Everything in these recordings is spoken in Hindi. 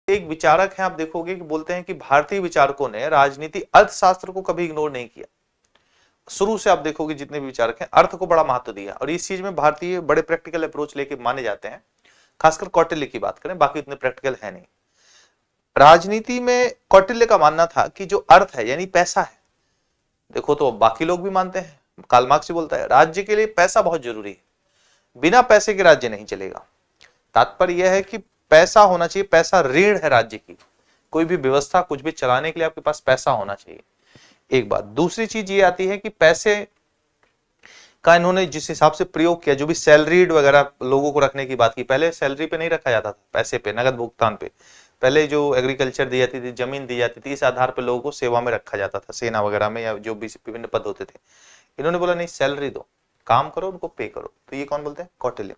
एक विचारक हैं, आप देखोगे कि बोलते हैं कि भारतीय विचारकों ने राजनीति अर्थशास्त्र को कभी इग्नोर नहीं किया। शुरू से आप देखोगे जितने भी विचारक हैं अर्थ को बड़ा महत्व दिया, और इस चीज में भारतीय बड़े प्रैक्टिकल अप्रोच लेके माने जाते हैं। खासकर कौटिल्य की बात करें, बाकी उतने प्रैक्टिकल है नहीं। राजनीति में कौटिल्य का मानना था कि जो अर्थ है यानी पैसा है, देखो तो बाकी लोग भी मानते हैं, कार्ल मार्क्स भी बोलता है राज्य के लिए पैसा बहुत जरूरी है, बिना पैसे के राज्य नहीं चलेगा। तात्पर्य यह है कि पैसा होना चाहिए, पैसा रीढ़ है राज्य की, कोई भी व्यवस्था कुछ भी चलाने के लिए आपके पास पैसा होना चाहिए, एक बात। दूसरी चीज ये आती है कि पैसे का इन्होंने जिस हिसाब से प्रयोग किया, जो भी सैलरीड वगैरह लोगों को रखने की बात की, पहले सैलरी पे नहीं रखा जाता था, पैसे पे, नगद भुगतान पे। पहले जो एग्रीकल्चर दी जाती थी, जमीन दी जाती थी, इस आधार पर लोगों को सेवा में रखा जाता था, सेना वगैरह में या जो भी विभिन्न पद होते थे। इन्होंने बोला नहीं, सैलरी दो, काम करो, उनको पे करो। तो ये कौन बोलते हैं? कौटिल्य।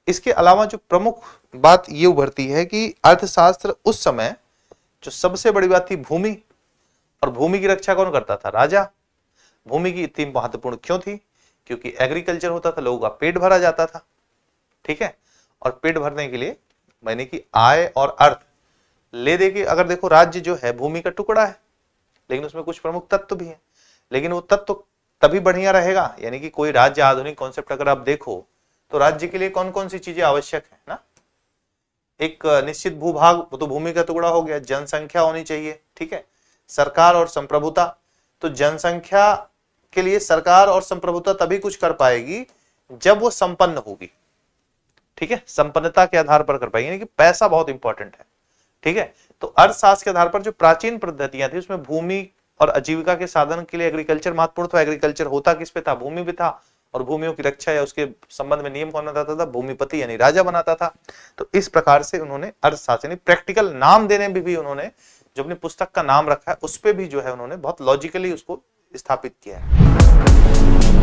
इसके अलावा जो प्रमुख बात ये उभरती है कि अर्थशास्त्र उस समय जो सबसे बड़ी बात थी भूमि, और भूमि की रक्षा कौन करता था? राजा। भूमि की इतनी महत्वपूर्ण क्यों थी? क्योंकि एग्रीकल्चर होता था, लोगों का पेट भरा जाता था, ठीक है। और पेट भरने के लिए मैंने कि आय और अर्थ ले दे के, अगर देखो राज्य जो है भूमि का टुकड़ा है, लेकिन उसमें कुछ प्रमुख तत्व भी हैं, लेकिन वो तत्व तभी बढ़िया रहेगा, यानी कि कोई राज्य आधुनिक कॉन्सेप्ट अगर आप देखो तो राज्य के लिए कौन कौन सी चीजें आवश्यक है ना? एक निश्चित भूभाग, वो तो भूमि का टुकड़ा हो गया, जनसंख्या होनी चाहिए, ठीक है, सरकार और संप्रभुता। तो जनसंख्या के लिए सरकार और संप्रभुता तभी कुछ कर पाएगी जब वो संपन्न होगी, ठीक है, संपन्नता के आधार पर कर पाएगी, यानी कि पैसा बहुत इंपॉर्टेंट है, ठीक है। तो अर्थशास्त्र के आधार पर जो प्राचीन पद्धतियां थी उसमें भूमि और आजीविका के साधन के लिए एग्रीकल्चर महत्वपूर्ण था। एग्रीकल्चर होता किस पे था? भूमि पे था, और भूमियों की रक्षा या उसके संबंध में नियम कौन बनाता था? भूमिपति यानी राजा बनाता था। तो इस प्रकार से उन्होंने अर्थशास्त्र यानी प्रैक्टिकल नाम देने में भी उन्होंने जो अपनी पुस्तक का नाम रखा है उस पे भी जो है उन्होंने बहुत लॉजिकली उसको स्थापित किया है।